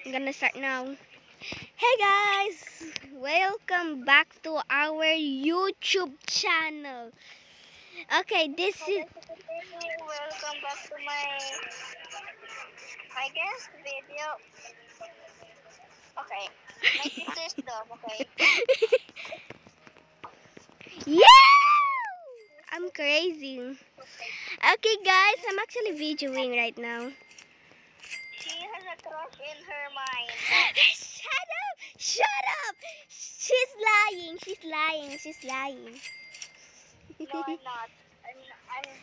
I'm gonna start now. Hey guys! Welcome back to our YouTube channel. Okay, this is... Welcome back to my guess video. Okay, my sister's dog. Okay. Yeah! I'm crazy. Okay guys, I'm actually videoing right now. She has a crush in her mind. Shut up! Shut up! She's lying. She's lying. She's lying. No, I'm not. I'm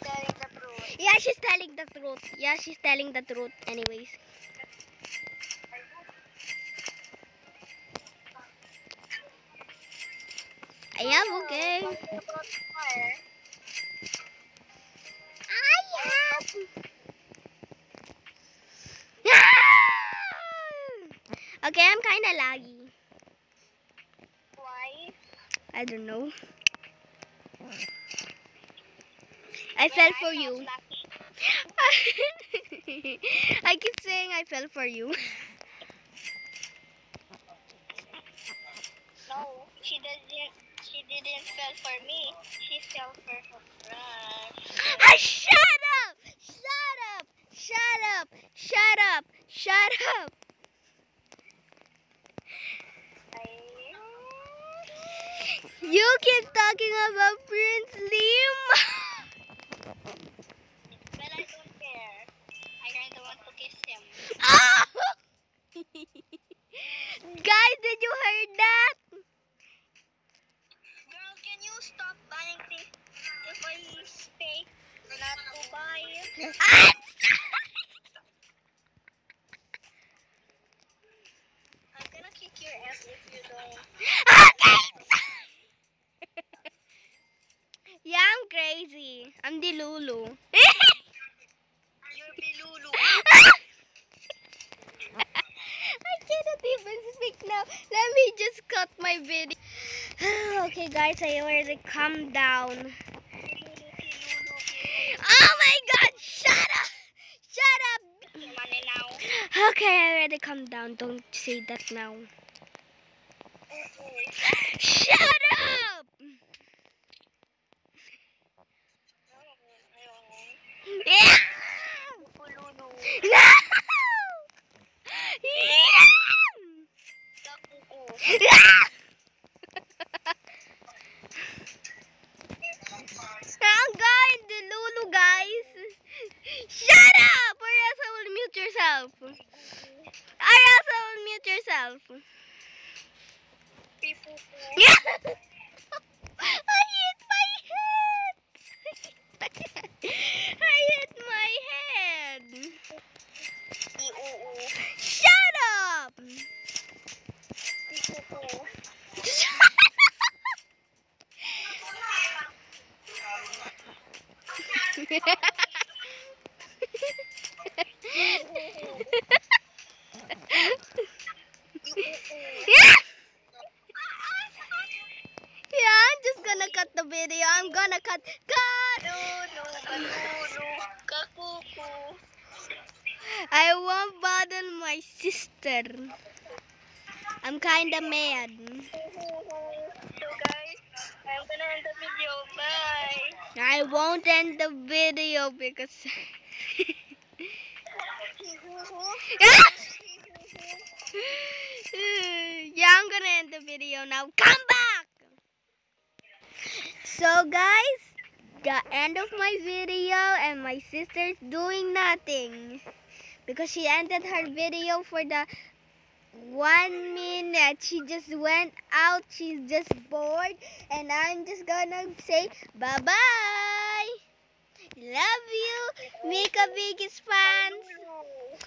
telling the truth. Yeah, she's telling the truth. Yeah, she's telling the truth anyways. I am okay. Talking about fire. I am. Okay, I'm kind of laggy. Why? I don't know. I fell for I'm you. not lucky. I keep saying I fell for you. No, she didn't. She didn't fell for me. She fell for her crush. Shut up! Shut up! Shut up! Shut up! Shut up! You keep talking about Prince Liam. Well, I don't care. I kind of want to kiss him. Oh! Guys, did you hear that? Girl, can you stop buying things if I say not to buy? I'm I'm gonna kick your ass if you don't. okay. Yeah, I'm crazy. I'm the Lulu. You're Bilulu. I cannot even speak now. Let me just cut my video. Okay, guys, I already calm down. Oh my God! Shut up! Shut up! Money now. Okay, I already calm down. Don't say that now. Shut up! Yeah! No! I'm going to Lulu, guys. Shut up, or else I will mute yourself. Or else I will mute yourself. Yeah. I hit my head. I hit my head. Shut up. Yeah, I'm just gonna cut the video. I'm gonna cut. I won't bother my sister. I'm kinda mad. So guys, I'm gonna end the video. Bye. I won't end the video because yeah, I'm gonna end the video now. Come back! So guys, the end of my video and my sister's doing nothing because she ended her video for the 1 minute. She just went out. She's just bored, and I'm just gonna say bye bye. Love you, Mika biggest fans.